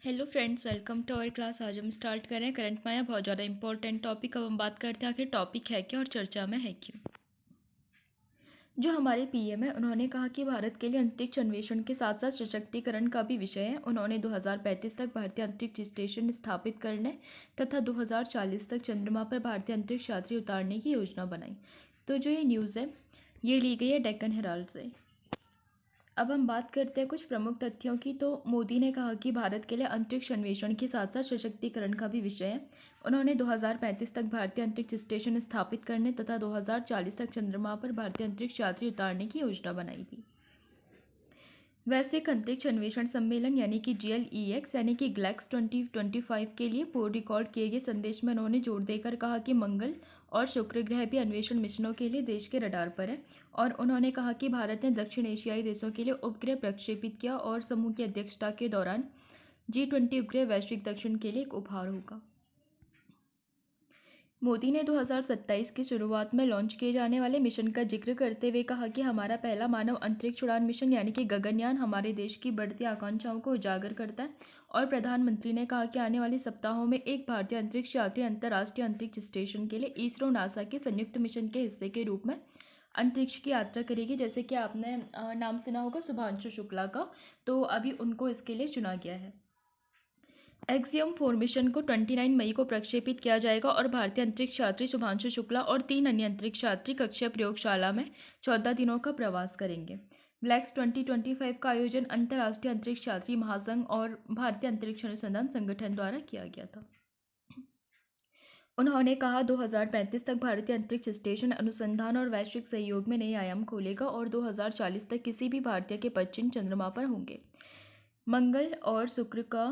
Hello friends, welcome to our class. आज हम start कर रहे हैं करंट माया, बहुत ज़्यादा इंपॉर्टेंट टॉपिक। अब हम बात करते हैं आखिर टॉपिक है क्या और चर्चा में है क्यों। जो हमारे पीएम है, उन्होंने कहा कि भारत के लिए अंतरिक्ष अन्वेषण के साथ साथ सशक्तिकरण का भी विषय है। उन्होंने 2035 तक भारतीय अंतरिक्ष स्टेशन स्थापित करने तथा 2040 तक चंद्रमा पर भारतीय अंतरिक्ष यात्री उतारने की योजना बनाई। तो जो ये न्यूज़ है, ये ली गई है डेक्कन हेराल्ड से। अब हम बात करते हैं कुछ प्रमुख तथ्यों की। तो मोदी ने कहा कि भारत के लिए अंतरिक्ष अन्वेषण के साथ साथ सशक्तिकरण का भी विषय है। उन्होंने 2035 तक भारतीय अंतरिक्ष स्टेशन स्थापित करने तथा 2040 तक चंद्रमा पर भारतीय अंतरिक्ष यात्री उतारने की योजना बनाई थी। वैश्विक अंतरिक्ष अन्वेषण सम्मेलन यानी कि GLEX यानी कि ग्लैक्स 2025 के लिए पूर्व रिकॉर्ड किए गए संदेश में उन्होंने जोर देकर कहा कि मंगल और शुक्र ग्रह भी अन्वेषण मिशनों के लिए देश के रडार पर है। और उन्होंने कहा कि भारत ने दक्षिण एशियाई देशों के लिए उपग्रह प्रक्षेपित किया और समूह की अध्यक्षता के दौरान G20 उपग्रह वैश्विक दक्षिण के लिए एक उपहार होगा। मोदी ने 2027 की शुरुआत में लॉन्च किए जाने वाले मिशन का जिक्र करते हुए कहा कि हमारा पहला मानव अंतरिक्ष उड़ान मिशन यानी कि गगनयान हमारे देश की बढ़ती आकांक्षाओं को उजागर करता है। और प्रधानमंत्री ने कहा कि आने वाले सप्ताहों में एक भारतीय अंतरिक्ष यात्री अंतर्राष्ट्रीय अंतरिक्ष स्टेशन के लिए इसरो नासा के संयुक्त मिशन के हिस्से के रूप में अंतरिक्ष की यात्रा करेगी। जैसे कि आपने नाम सुना होगा शुभांशु शुक्ला का, तो अभी उनको इसके लिए चुना गया है। एक्सियम 4 मिशन को 29 मई को प्रक्षेपित किया जाएगा और भारतीय अंतरिक्ष यात्री शुभांशु शुक्ला और 3 अन्य अंतरिक्ष यात्री कक्षीय प्रयोगशाला में 14 दिनों का प्रवास करेंगे। ग्लैक्स 2025 का आयोजन अंतर्राष्ट्रीय अंतरिक्ष यात्री महासंघ और भारतीय अंतरिक्ष अनुसंधान संगठन द्वारा किया गया था। उन्होंने कहा 2035 तक भारतीय अंतरिक्ष स्टेशन अनुसंधान और वैश्विक सहयोग में नए आयाम खोलेगा और 2040 तक किसी भी भारतीय के पदचिह्न चंद्रमा पर होंगे। मंगल और शुक्र का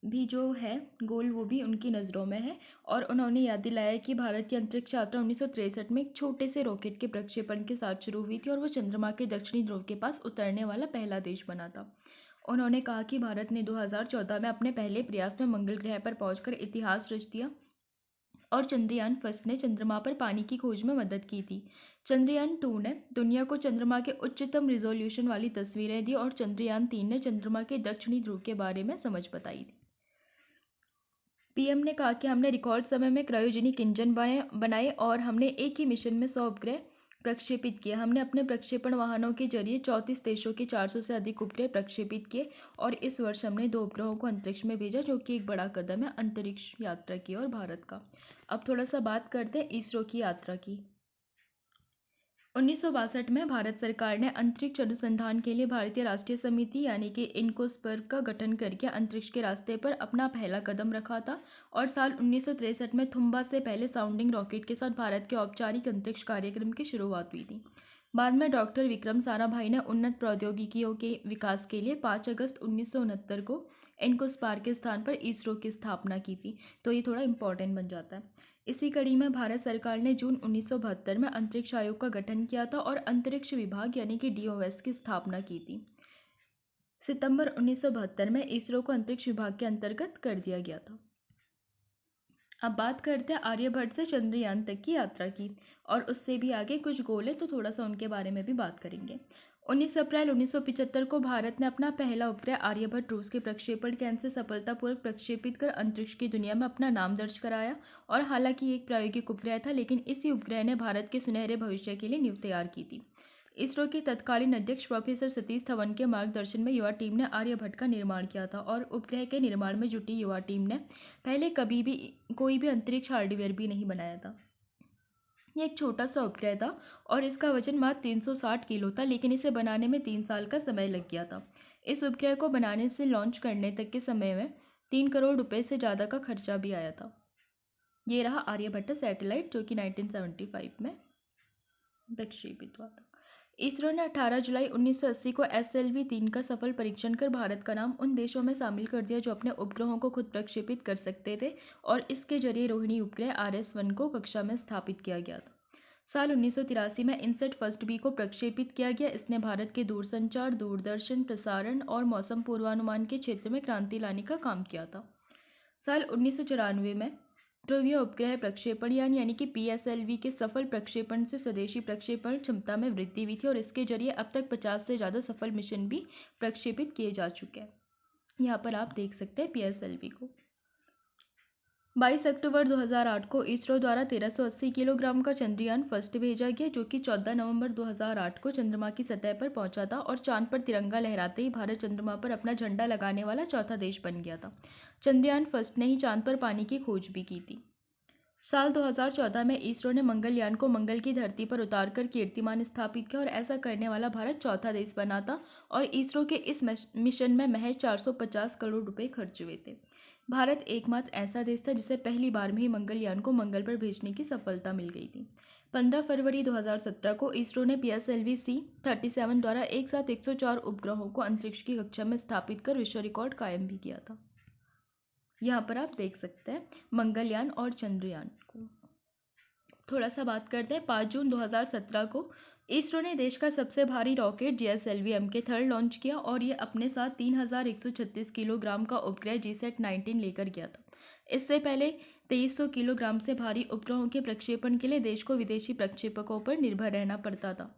भी जो है गोल, वो भी उनकी नज़रों में है। और उन्होंने याद दिलाया कि भारत की अंतरिक्ष यात्रा 1963 में एक छोटे से रॉकेट के प्रक्षेपण के साथ शुरू हुई थी और वो चंद्रमा के दक्षिणी ध्रुव के पास उतरने वाला पहला देश बना था। उन्होंने कहा कि भारत ने 2014 में अपने पहले प्रयास में मंगल ग्रह पर पहुंचकर इतिहास रच दिया और चंद्रयान फर्स्ट ने चंद्रमा पर पानी की खोज में मदद की थी। चंद्रयान 2 ने दुनिया को चंद्रमा के उच्चतम रिजोल्यूशन वाली तस्वीरें दी और चंद्रयान 3 ने चंद्रमा के दक्षिणी ध्रुव के बारे में समझ बताई थी। पीएम ने कहा कि हमने रिकॉर्ड समय में क्रायोजेनिक इंजन बनाए और हमने एक ही मिशन में 100 उपग्रह प्रक्षेपित किए। हमने अपने प्रक्षेपण वाहनों के जरिए 34 देशों के 400 से अधिक उपग्रह प्रक्षेपित किए और इस वर्ष हमने 2 उपग्रहों को अंतरिक्ष में भेजा, जो कि एक बड़ा कदम है अंतरिक्ष यात्रा की और भारत का। अब थोड़ा सा बात करते हैं इसरो की यात्रा की। 1962 में भारत सरकार ने अंतरिक्ष अनुसंधान के लिए भारतीय राष्ट्रीय समिति यानी कि इनकोस्पर्ग का गठन करके अंतरिक्ष के रास्ते पर अपना पहला कदम रखा था। और साल 1963 में थुम्बा से पहले साउंडिंग रॉकेट के साथ भारत के औपचारिक अंतरिक्ष कार्यक्रम की शुरुआत हुई थी। बाद में डॉक्टर विक्रम साराभाई ने उन्नत प्रौद्योगिकियों के विकास के लिए 5 अगस्त 1969 को इनकोस्पार्क के स्थान पर इसरो की स्थापना की थी। तो ये थोड़ा इंपॉर्टेंट बन जाता है। इसी कड़ी में भारत सरकार ने जून 1972 में अंतरिक्ष आयोग का गठन किया था और अंतरिक्ष विभाग यानी कि DOS की स्थापना की थी। सितंबर 1972 में इसरो को अंतरिक्ष विभाग के अंतर्गत कर दिया गया था। अब बात करते हैं आर्यभट्ट से चंद्रयान तक की यात्रा की, और उससे भी आगे कुछ गोल है तो थोड़ा सा उनके बारे में भी बात करेंगे। 19 अप्रैल 1975 को भारत ने अपना पहला उपग्रह आर्यभट्ट रूस के प्रक्षेपण यान से सफलतापूर्वक प्रक्षेपित कर अंतरिक्ष की दुनिया में अपना नाम दर्ज कराया। और हालांकि ये एक प्रायोगिक उपग्रह था, लेकिन इसी उपग्रह ने भारत के सुनहरे भविष्य के लिए नींव तैयार की थी। इसरो के तत्कालीन अध्यक्ष प्रोफेसर सतीश धवन के मार्गदर्शन में युवा टीम ने आर्यभट्ट का निर्माण किया था और उपग्रह के निर्माण में जुटी युवा टीम ने पहले कभी भी कोई भी अंतरिक्ष हार्डवेयर भी नहीं बनाया था। ये एक छोटा सा उपग्रह था और इसका वजन मात्र 360 किलो था, लेकिन इसे बनाने में 3 साल का समय लग गया था। इस उपग्रह को बनाने से लॉन्च करने तक के समय में 3 करोड़ रुपए से ज़्यादा का खर्चा भी आया था। ये रहा आर्यभट्ट सैटेलाइट, जो कि 1975 में प्रक्षेपित हुआ था। इसरो ने 18 जुलाई 1980 को SLV-3 का सफल परीक्षण कर भारत का नाम उन देशों में शामिल कर दिया जो अपने उपग्रहों को खुद प्रक्षेपित कर सकते थे, और इसके जरिए रोहिणी उपग्रह RS-1 को कक्षा में स्थापित किया गया था। साल 1983 में इनसेट फर्स्ट बी को प्रक्षेपित किया गया। इसने भारत के दूरसंचार, दूरदर्शन, प्रसारण और मौसम पूर्वानुमान के क्षेत्र में क्रांति लाने का काम किया था। साल 1994 में ध्रुवीय उपग्रह प्रक्षेपण यान यानी कि PSLV के सफल प्रक्षेपण से स्वदेशी प्रक्षेपण क्षमता में वृद्धि हुई थी और इसके जरिए अब तक 50 से ज़्यादा सफल मिशन भी प्रक्षेपित किए जा चुके हैं। यहाँ पर आप देख सकते हैं पीएसएलवी को। 22 अक्टूबर 2008 को इसरो द्वारा 1380 किलोग्राम का चंद्रयान फर्स्ट भेजा गया, जो कि 14 नवंबर 2008 को चंद्रमा की सतह पर पहुंचा था और चांद पर तिरंगा लहराते ही भारत चंद्रमा पर अपना झंडा लगाने वाला चौथा देश बन गया था। चंद्रयान फर्स्ट ने ही चांद पर पानी की खोज भी की थी। साल 2014 में इसरो ने मंगलयान को मंगल की धरती पर उतारकर कीर्तिमान स्थापित किया और ऐसा करने वाला भारत चौथा देश बना था और इसरो के इस मिशन में महज 450 करोड़ रुपए खर्च हुए थे। भारत एकमात्र ऐसा देश था जिसे पहली बार में ही मंगलयान को मंगल पर भेजने की सफलता मिल गई थी। 15 फरवरी 2017 को इसरो ने PSLV C-37 द्वारा एक साथ 104 उपग्रहों को अंतरिक्ष की कक्षा में स्थापित कर विश्व रिकॉर्ड कायम भी किया था। यहाँ पर आप देख सकते हैं मंगलयान और चंद्रयान को। थोड़ा सा बात करते हैं। 5 जून 2017 को इसरो ने देश का सबसे भारी रॉकेट GSLV-M-3 लॉन्च किया और ये अपने साथ 3136 किलोग्राम का उपग्रह GSAT-19 लेकर गया था। इससे पहले 2300 किलोग्राम से भारी उपग्रहों के प्रक्षेपण के लिए देश को विदेशी प्रक्षेपकों पर निर्भर रहना पड़ता था।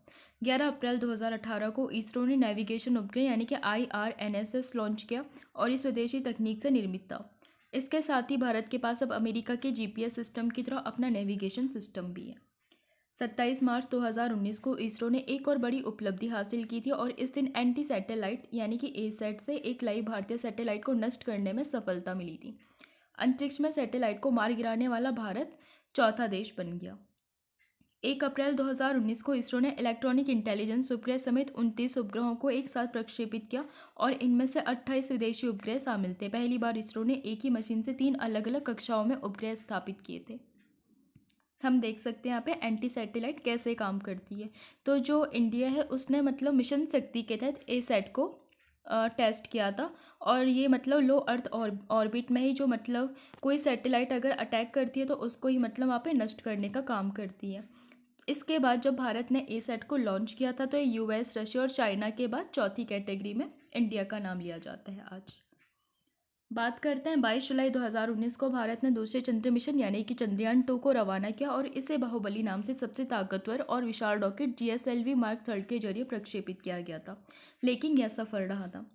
11 अप्रैल 2018 को इसरो ने नेविगेशन उपग्रह यानी कि IRNSS लॉन्च किया और इस स्वदेशी तकनीक से निर्मित था। इसके साथ ही भारत के पास अब अमेरिका के GPS सिस्टम की तरह अपना नेविगेशन सिस्टम भी है। 27 मार्च 2019 को इसरो ने एक और बड़ी उपलब्धि हासिल की थी और इस दिन एंटी सैटेलाइट यानी कि ASAT से एक लाइव भारतीय सैटेलाइट को नष्ट करने में सफलता मिली थी। अंतरिक्ष में सैटेलाइट को मार गिराने वाला भारत चौथा देश बन गया। 1 अप्रैल 2019 को इसरो ने इलेक्ट्रॉनिक इंटेलिजेंस उपग्रह समेत 29 उपग्रहों को एक साथ प्रक्षेपित किया और इनमें से 28 विदेशी उपग्रह शामिल थे। पहली बार इसरो ने एक ही मशीन से 3 अलग अलग कक्षाओं में उपग्रह स्थापित किए थे। हम देख सकते हैं यहाँ पे एंटी सैटेलाइट कैसे काम करती है। तो जो इंडिया है उसने मतलब मिशन शक्ति के तहत ASAT को टेस्ट किया था और ये मतलब लो अर्थ ऑर्बिट में ही जो मतलब कोई सैटेलाइट अगर अटैक करती है तो उसको ही मतलब वहाँ पे नष्ट करने का काम करती है। इसके बाद जब भारत ने ASAT को लॉन्च किया था तो ये US, रशिया और चाइना के बाद चौथी कैटेगरी में इंडिया का नाम लिया जाता है आज। बात करते हैं 22 जुलाई 2019 को भारत ने दूसरे चंद्र मिशन यानी कि चंद्रयान 2 को रवाना किया और इसे बाहुबली नाम से सबसे ताकतवर और विशाल रॉकेट GSLV Mark 3 के जरिए प्रक्षेपित किया गया था, लेकिन यह सफल रहा था।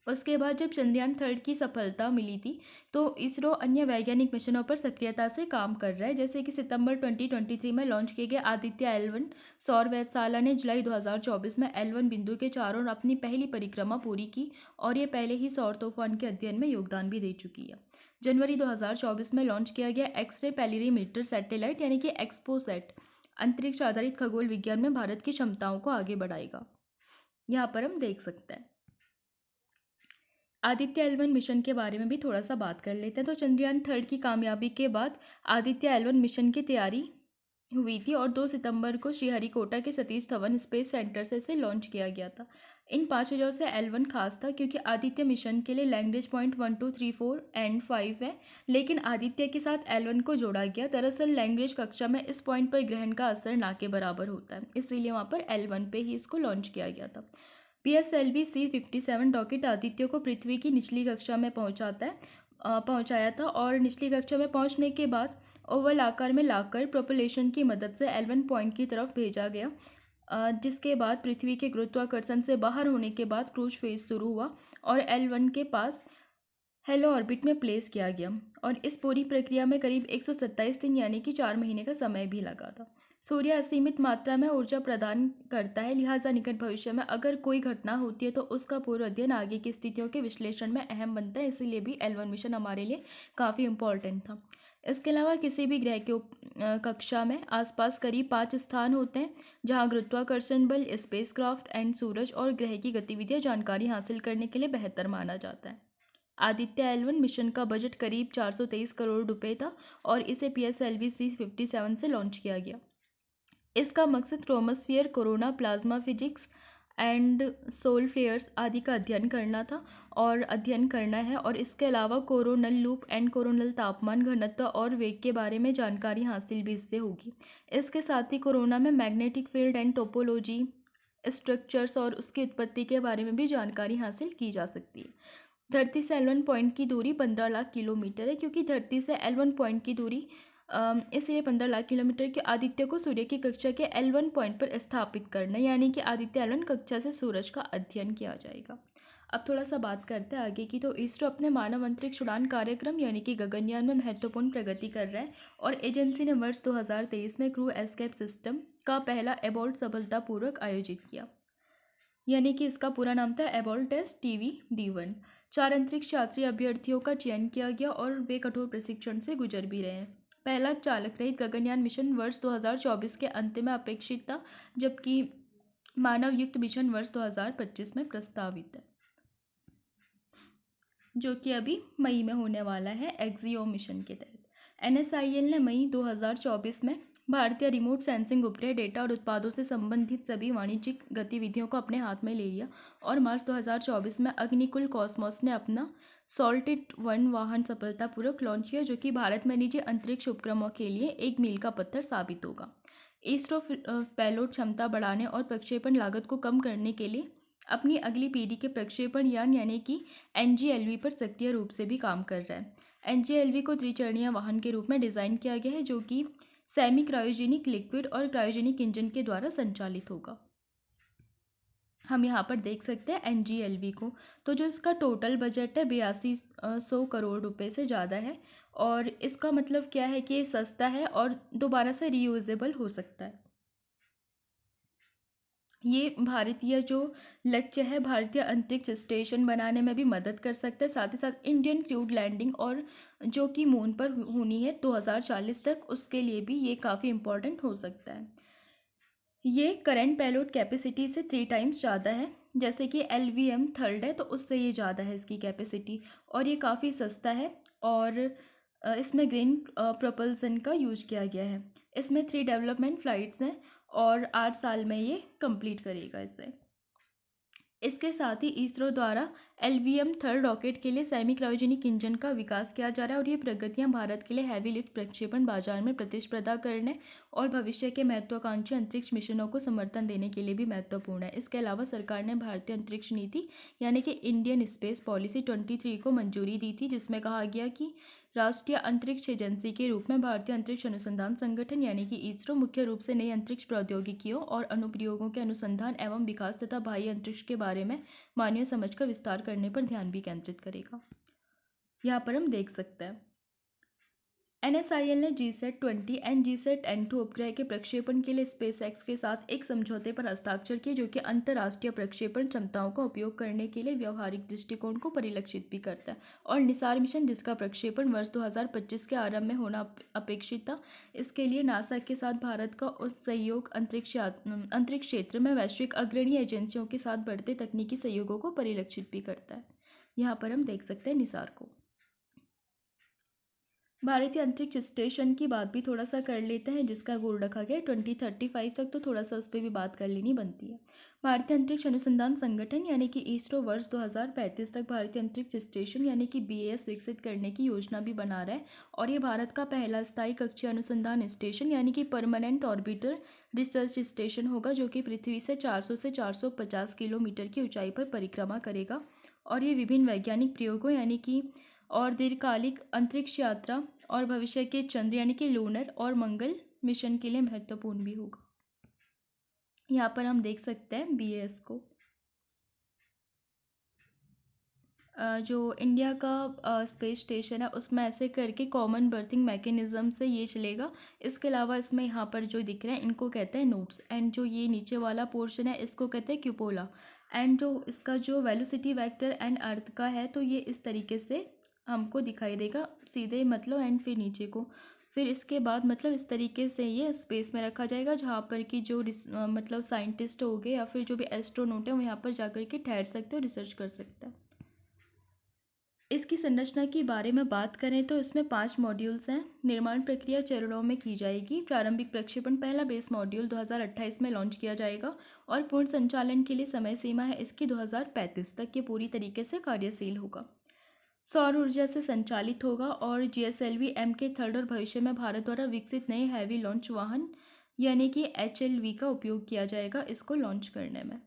उसके बाद जब चंद्रयान 3 की सफलता मिली थी तो इसरो अन्य वैज्ञानिक मिशनों पर सक्रियता से काम कर रहा है, जैसे कि सितंबर 2023 में लॉन्च किए गए आदित्य L1 सौर वेधशाला ने जुलाई 2024 में L1 बिंदु के चारों ओर अपनी पहली परिक्रमा पूरी की और ये पहले ही सौर तूफान के अध्ययन में योगदान भी दे चुकी है। जनवरी 2024 में लॉन्च किया गया एक्सरे पैलिरीमीटर सैटेलाइट यानी कि एक्सपोसैट अंतरिक्ष आधारित खगोल विज्ञान में भारत की क्षमताओं को आगे बढ़ाएगा। यहाँ पर हम देख सकते हैं। आदित्य L1 मिशन के बारे में भी थोड़ा सा बात कर लेते हैं। तो चंद्रयान 3 की कामयाबी के बाद आदित्य L1 मिशन की तैयारी हुई थी और 2 सितंबर को श्रीहरिकोटा के सतीश धवन स्पेस सेंटर से इसे लॉन्च किया गया था। इन 5 वजहों से L1 खास था क्योंकि आदित्य मिशन के लिए लैंग्वेज पॉइंट 1, 2, 3, 4 एंड 5 है, लेकिन आदित्य के साथ L1 को जोड़ा गया। दरअसल लैंग्वेज कक्षा में इस पॉइंट पर ग्रहण का असर ना के बराबर होता है, इसीलिए वहाँ पर L1 पे ही इसको लॉन्च किया गया था। PSLV C-57 रॉकेट आदित्य को पृथ्वी की निचली कक्षा में पहुंचाया था और निचली कक्षा में पहुंचने के बाद ओवल आकार में लाकर प्रोपल्शन की मदद से L1 पॉइंट की तरफ भेजा गया, जिसके बाद पृथ्वी के गुरुत्वाकर्षण से बाहर होने के बाद क्रूज फेज शुरू हुआ और L1 के पास हेलो ऑर्बिट में प्लेस किया गया और इस पूरी प्रक्रिया में करीब 127 दिन यानी कि 4 महीने का समय भी लगा था। सूर्य असीमित मात्रा में ऊर्जा प्रदान करता है, लिहाजा निकट भविष्य में अगर कोई घटना होती है तो उसका पूर्व अध्ययन आगे की स्थितियों के विश्लेषण में अहम बनता है, इसीलिए भी L1 मिशन हमारे लिए काफ़ी इम्पोर्टेंट था। इसके अलावा किसी भी ग्रह के कक्षा में आसपास करीब 5 स्थान होते हैं जहां गुरुत्वाकर्षण बल, स्पेसक्राफ्ट एंड सूरज और ग्रह की गतिविधियां जानकारी हासिल करने के लिए बेहतर माना जाता है। आदित्य L1 मिशन का बजट करीब 423 करोड़ रुपए था और इसे PSLV C-57 से लॉन्च किया गया। इसका मकसद chromosphere, corona, plasma physics and solar flares आदि का अध्ययन करना है और इसके अलावा कोरोनल लूप एंड कोरोनल तापमान, घनत्व और वेग के बारे में जानकारी हासिल भी इससे होगी। इसके साथ ही कोरोना में magnetic field and topology, structures और उसकी उत्पत्ति के बारे में भी जानकारी हासिल की जा सकती है। धरती से L1 पॉइंट की दूरी 15 लाख किलोमीटर है, क्योंकि धरती से L1 पॉइंट की दूरी इसलिए 15 लाख किलोमीटर के आदित्य को सूर्य की कक्षा के L1 पॉइंट पर स्थापित करना, यानी कि आदित्य L1 कक्षा से सूरज का अध्ययन किया जाएगा। अब थोड़ा सा बात करते हैं आगे की। तो इसरो अपने मानव अंतरिक्ष उड़ान कार्यक्रम यानी कि गगनयान में महत्वपूर्ण प्रगति कर रहा है और एजेंसी ने वर्ष 2023 में क्रू एस्केप सिस्टम का पहला एबॉर्ट सफलतापूर्वक आयोजित किया, यानी कि इसका पूरा नाम था एबॉर्ट टेस्ट TVD-1। 4 अंतरिक्ष यात्री अभ्यर्थियों का चयन किया गया और वे कठोर प्रशिक्षण से गुजर भी रहे हैं। पहला चालक रहित गगनयान मिशन वर्ष 2024 के अंत में अपेक्षित था, जबकि मानव युक्त मिशन वर्ष 2025 में प्रस्तावित है, जो कि अभी मई में होने वाला है एक्सियो मिशन के तहत। NSIL ने मई 2024 में भारतीय रिमोट सेंसिंग उपग्रह डेटा और उत्पादों से संबंधित सभी वाणिज्यिक गतिविधियों को अपने हाथ में ले लिया और मार्च 2024 में अग्निकुल कॉस्मोस ने अपना सॉल्टिट-1 वाहन सफलतापूर्वक लॉन्च किया, जो कि भारत में निजी अंतरिक्ष उपक्रमों के लिए एक मील का पत्थर साबित होगा। इसरो पेलोड क्षमता बढ़ाने और प्रक्षेपण लागत को कम करने के लिए अपनी अगली पीढ़ी के प्रक्षेपण यान यानी कि NGLV पर सक्रिय रूप से भी काम कर रहा है। NGLV को त्रिचरणीय वाहन के रूप में डिज़ाइन किया गया है, जो कि सेमी क्रायोजेनिक लिक्विड और क्रायोजेनिक इंजन के द्वारा संचालित होगा। हम यहाँ पर देख सकते हैं NGLV को। तो जो इसका टोटल बजट है 8200 करोड़ रुपए से ज़्यादा है और इसका मतलब क्या है कि ये सस्ता है और दोबारा से रीयूजेबल हो सकता है। ये भारतीय जो लक्ष्य है भारतीय अंतरिक्ष स्टेशन बनाने में भी मदद कर सकता है, साथ ही साथ इंडियन क्रूड लैंडिंग और जो कि मून पर होनी है 2040 तक, उसके लिए भी ये काफ़ी इम्पोर्टेंट हो सकता है। ये करंट पेलोड कैपेसिटी से 3 टाइम्स ज़्यादा है, जैसे कि LVM थर्ड है तो उससे ये ज़्यादा है इसकी कैपेसिटी, और ये काफ़ी सस्ता है और इसमें ग्रीन प्रोपल्सन का यूज किया गया है। इसमें 3 डेवलपमेंट फ्लाइट्स हैं और 8 साल में ये कंप्लीट करेगा इसे। इसके साथ ही इसरो द्वारा LVM थर्ड रॉकेट के लिए सेमी क्रायोजेनिक इंजन का विकास किया जा रहा है और ये प्रगतियां भारत के लिए हैवी लिफ्ट प्रक्षेपण बाजार में प्रतिस्पर्धा करने और भविष्य के महत्वाकांक्षी अंतरिक्ष मिशनों को समर्थन देने के लिए भी महत्वपूर्ण है। इसके अलावा सरकार ने भारतीय अंतरिक्ष नीति यानी कि इंडियन स्पेस पॉलिसी 23 को मंजूरी दी थी, जिसमें कहा गया कि राष्ट्रीय अंतरिक्ष एजेंसी के रूप में भारतीय अंतरिक्ष अनुसंधान संगठन यानी कि इसरो मुख्य रूप से नई अंतरिक्ष प्रौद्योगिकियों और अनुप्रयोगों के अनुसंधान एवं विकास तथा बाह्य अंतरिक्ष के बारे में मानवीय समझ का विस्तार करने पर ध्यान भी केंद्रित करेगा। यहाँ पर हम देख सकते हैं NSIL ने GSAT-20 एंड GSAT-N2 उपग्रह के प्रक्षेपण के लिए SpaceX के साथ एक समझौते पर हस्ताक्षर किए, जो कि अंतर्राष्ट्रीय प्रक्षेपण क्षमताओं का उपयोग करने के लिए व्यवहारिक दृष्टिकोण को परिलक्षित भी करता है। और निसार मिशन, जिसका प्रक्षेपण वर्ष 2025 के आरंभ में होना अपेक्षित था, इसके लिए नासा के साथ भारत का उस सहयोग अंतरिक्ष क्षेत्र में वैश्विक अग्रणी एजेंसियों के साथ बढ़ते तकनीकी सहयोगों को परिलक्षित भी करता है। यहाँ पर हम देख सकते हैं निसार को। भारतीय अंतरिक्ष स्टेशन की बात भी थोड़ा सा कर लेते हैं, जिसका गोल रखा गया है 2035 तक, तो थोड़ा सा उस पर भी बात कर लेनी बनती है। भारतीय अंतरिक्ष अनुसंधान संगठन यानी कि इसरो वर्ष 2035 तक भारतीय अंतरिक्ष स्टेशन यानी कि BAS विकसित करने की योजना भी बना रहा है और ये भारत का पहला स्थायी कक्षीय अनुसंधान स्टेशन यानी कि परमानेंट ऑर्बिटर रिसर्च स्टेशन होगा, जो कि पृथ्वी से 400 से 450 किलोमीटर की ऊंचाई पर परिक्रमा करेगा और ये विभिन्न वैज्ञानिक प्रयोगों यानी कि और दीर्घकालिक अंतरिक्ष यात्रा और भविष्य के चंद्र यानी कि लूनर और मंगल मिशन के लिए महत्वपूर्ण भी होगा। यहाँ पर हम देख सकते हैं BAS को। जो इंडिया का स्पेस स्टेशन है उसमें ऐसे करके कॉमन बर्थिंग मैकेनिज्म से ये चलेगा। इसके अलावा इसमें यहाँ पर जो दिख रहे हैं इनको कहते हैं नोड्स, एंड जो ये नीचे वाला पोर्शन है इसको कहते हैं क्यूपोला, एंड जो इसका जो वेलोसिटी वेक्टर एंड अर्थ का है तो ये इस तरीके से हमको दिखाई देगा सीधे, मतलब एंड फिर नीचे को, फिर इसके बाद मतलब इस तरीके से ये स्पेस में रखा जाएगा, जहाँ पर कि जो मतलब साइंटिस्ट हो गए या फिर जो भी एस्ट्रोनॉट है वो यहाँ पर जाकर के ठहर सकते हैं और रिसर्च कर सकते हैं। इसकी संरचना के बारे में बात करें तो इसमें 5 मॉड्यूल्स हैं। निर्माण प्रक्रिया चरणों में की जाएगी। प्रारंभिक प्रक्षेपण पहला बेस मॉड्यूल 2028 में लॉन्च किया जाएगा और पूर्ण संचालन के लिए समय सीमा है इसकी 2035 तक, ये पूरी तरीके से कार्यशील होगा। सौर ऊर्जा से संचालित होगा और GSLV M के थर्ड और भविष्य में भारत द्वारा विकसित नए हैवी लॉन्च वाहन यानी कि HLV का उपयोग किया जाएगा इसको लॉन्च करने में।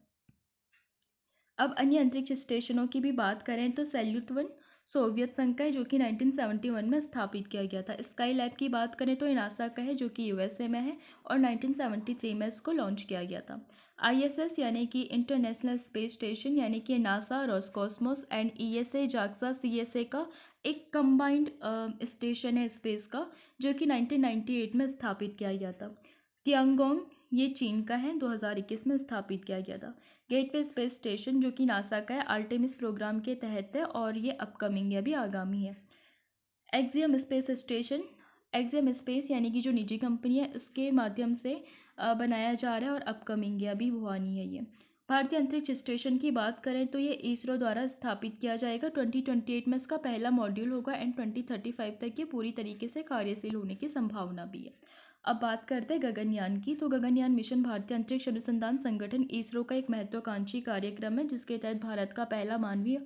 अब अन्य अंतरिक्ष स्टेशनों की भी बात करें तो सैल्यूट-1 सोवियत संघ का है, जो कि 1971 में स्थापित किया गया था। स्काई लैब की बात करें तो ये नासा का है, जो कि USA में है और 1973 में इसको लॉन्च किया गया था। ISS यानी कि इंटरनेशनल स्पेस स्टेशन यानी कि NASA, Roscosmos and ESA, JAXA, CSA का एक कंबाइंड स्टेशन है स्पेस का, जो कि 1998 में स्थापित किया गया था। तियांगोंग ये चीन का है, 2021 में स्थापित किया गया था। गेटवे स्पेस स्टेशन जो कि नासा का है, आर्टेमिस प्रोग्राम के तहत है और ये अपकमिंग है, अभी आगामी है। Axiom space station, axiom space यानी कि जो निजी कंपनी है इसके माध्यम से बनाया जा रहा है और अपकमिंग है, अभी हुआ नहीं है ये। भारतीय अंतरिक्ष स्टेशन की बात करें तो ये इसरो द्वारा स्थापित किया जाएगा। 2028 में इसका पहला मॉड्यूल होगा एंड 2035 तक ये पूरी तरीके से कार्यशील होने की संभावना भी है। अब बात करते हैं गगनयान की। तो गगनयान मिशन भारतीय अंतरिक्ष अनुसंधान संगठन इसरो का एक महत्वाकांक्षी कार्यक्रम है, जिसके तहत भारत का पहला मानवीय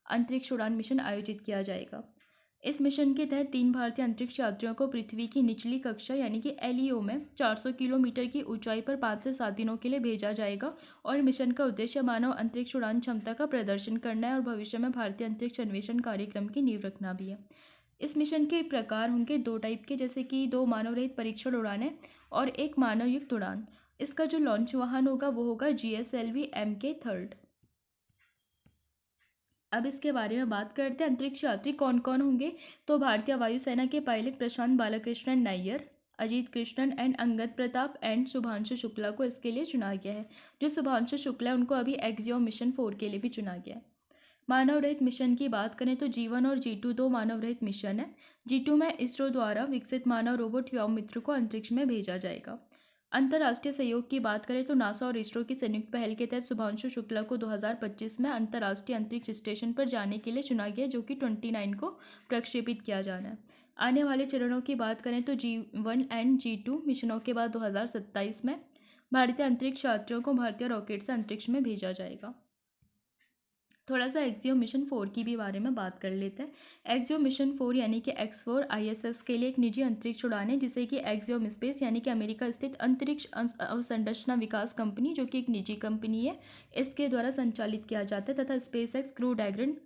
अंतरिक्ष उड़ान मिशन आयोजित किया जाएगा। इस मिशन के तहत 3 भारतीय अंतरिक्ष यात्रियों को पृथ्वी की निचली कक्षा यानी कि LEO में 400 किलोमीटर की ऊंचाई पर 5 से 7 दिनों के लिए भेजा जाएगा और मिशन का उद्देश्य मानव अंतरिक्ष उड़ान क्षमता का प्रदर्शन करना है और भविष्य में भारतीय अंतरिक्ष अन्वेषण कार्यक्रम की नींव रखना भी है। इस मिशन के प्रकार होंगे 2 टाइप के, जैसे कि 2 मानव रहित परीक्षण उड़ानें और 1 मानव युक्त उड़ान। इसका जो लॉन्च वाहन होगा वो होगा GSLV MK3। अब इसके बारे में बात करते हैं अंतरिक्ष यात्री कौन कौन होंगे। तो भारतीय वायुसेना के pilot Prashant Balakrishnan Nair, Ajit Krishnan and Angad Pratap and Shubhanshu Shukla को इसके लिए चुना गया है। जो शुभांशु शुक्ला है उनको अभी एक्सियो मिशन 4 के लिए भी चुना गया है। मानव रहित मिशन की बात करें तो G1 और G2 2 मानव रहित मिशन है। G2 में इसरो द्वारा विकसित मानव रोबोट व्योममित्र को अंतरिक्ष में भेजा जाएगा। अंतर्राष्ट्रीय सहयोग की बात करें तो नासा और इसरो की संयुक्त पहल के तहत शुभांशु शुक्ला को 2025 में अंतर्राष्ट्रीय अंतरिक्ष स्टेशन पर जाने के लिए चुना गया, जो कि 29 को प्रक्षेपित किया जाना है। आने वाले चरणों की बात करें तो G1 एंड G2 मिशनों के बाद 2027 में भारतीय अंतरिक्ष यात्रियों को भारतीय रॉकेट से अंतरिक्ष में भेजा जाएगा। थोड़ा सा एक्सियो मिशन 4 की भी बारे में बात कर लेते हैं। एक्सियो मिशन 4 यानी कि X4 ISS के लिए एक निजी अंतरिक्ष उड़ान है, जिसे कि एक्सियोम स्पेस यानी कि अमेरिका स्थित अंतरिक्ष अवसंरचना विकास कंपनी, जो कि एक निजी कंपनी है, इसके द्वारा संचालित किया जाता है तथा SpaceX क्रू ड्रैगन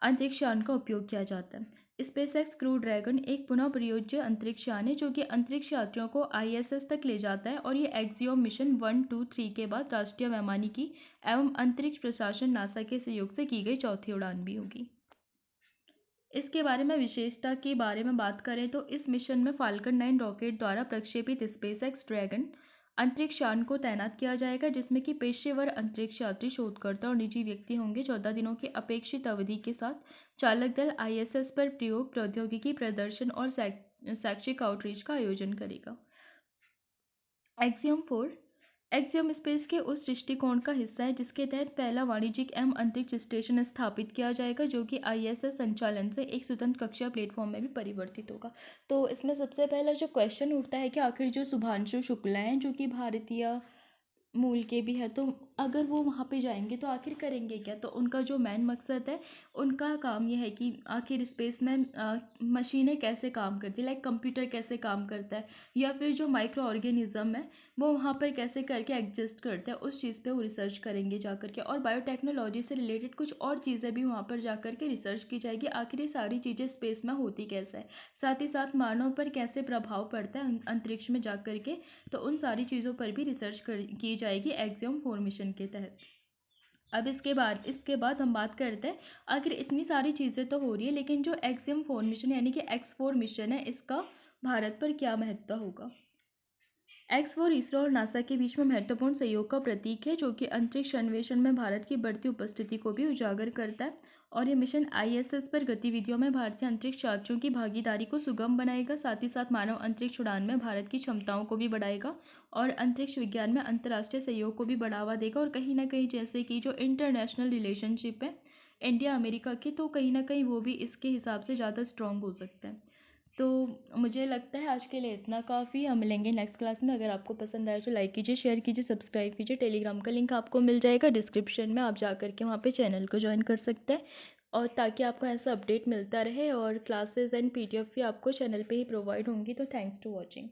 अंतरिक्ष यान का उपयोग किया जाता है। SpaceX क्रू ड्रैगन एक पुनः प्रयोज्य अंतरिक्ष यान है, जो कि अंतरिक्ष यात्रियों को ISS तक ले जाता है और ये एक्सियोम मिशन 1, 2, 3 के बाद राष्ट्रीय वैमानिकी एवं अंतरिक्ष प्रशासन नासा के सहयोग से की गई चौथी उड़ान भी होगी। इसके बारे में विशेषता के बारे में बात करें तो इस मिशन में फाल्कन 9 रॉकेट द्वारा प्रक्षेपित SpaceX ड्रैगन अंतरिक्ष यान को तैनात किया जाएगा, जिसमें कि पेशेवर अंतरिक्ष यात्री, शोधकर्ता और निजी व्यक्ति होंगे। 14 दिनों की अपेक्षित अवधि के साथ चालक दल ISS पर प्रयोग, प्रौद्योगिकी प्रदर्शन और शैक्षिक आउटरीच का आयोजन करेगा। एक्सियोम 4 एक्सियोम स्पेस के उस दृष्टिकोण का हिस्सा है जिसके तहत पहला वाणिज्यिक एवं अंतरिक्ष स्टेशन स्थापित किया जाएगा, जो कि ISS संचालन से एक स्वतंत्र कक्षा प्लेटफॉर्म में भी परिवर्तित होगा। तो इसमें सबसे पहला जो क्वेश्चन उठता है कि आखिर जो शुभांशु शुक्ला हैं, जो कि भारतीय मूल के भी है, तो अगर वो वहाँ पे जाएंगे तो आखिर करेंगे क्या। तो उनका जो मेन मकसद है, उनका काम यह है कि आखिर स्पेस में मशीनें कैसे काम करती है, लाइक कंप्यूटर कैसे काम करता है, या फिर जो माइक्रो ऑर्गेनिज्म है वो वहाँ पर कैसे करके एग्जिस्ट करते हैं, उस चीज़ पे वो रिसर्च करेंगे जा करके। और बायोटेक्नोलॉजी से रिलेटेड कुछ और चीज़ें भी वहाँ पर जा करके रिसर्च की जाएगी, आखिर ये सारी चीज़ें स्पेस में होती कैसे है, साथ ही साथ मानव पर कैसे प्रभाव पड़ता है अंतरिक्ष में जा करके। तो उन सारी चीज़ों पर भी रिसर्च की जाएगी एक्सियोम 4 मिशन के तहत। अब इसके बाद हम बात करते हैं आखिर इतनी सारी चीज़ें तो हो रही है, लेकिन जो एक्सियोम 4 मिशन यानी कि X4 मिशन है, इसका भारत पर क्या महत्व होगा। X4 इसरो और नासा के बीच में महत्वपूर्ण सहयोग का प्रतीक है, जो कि अंतरिक्ष अन्वेषण में भारत की बढ़ती उपस्थिति को भी उजागर करता है। और ये मिशन ISS पर गतिविधियों में भारतीय अंतरिक्ष यात्रियों की भागीदारी को सुगम बनाएगा, साथ ही साथ मानव अंतरिक्ष उड़ान में भारत की क्षमताओं को भी बढ़ाएगा और अंतरिक्ष विज्ञान में अंतर्राष्ट्रीय सहयोग को भी बढ़ावा देगा। और कहीं ना कहीं जैसे कि जो इंटरनेशनल रिलेशनशिप है इंडिया अमेरिका की, तो कहीं ना कहीं वो भी इसके हिसाब से ज़्यादा स्ट्रॉन्ग हो सकता है। तो मुझे लगता है आज के लिए इतना काफ़ी। हम मिलेंगे नेक्स्ट क्लास में। अगर आपको पसंद आए तो लाइक कीजिए, शेयर कीजिए, सब्सक्राइब कीजिए। टेलीग्राम का लिंक आपको मिल जाएगा डिस्क्रिप्शन में, आप जा करके वहाँ पे चैनल को ज्वाइन कर सकते हैं, और ताकि आपको ऐसा अपडेट मिलता रहे। और क्लासेस एंड PDF भी आपको चैनल पे ही प्रोवाइड होंगी। तो थैंक्स टू वॉचिंग।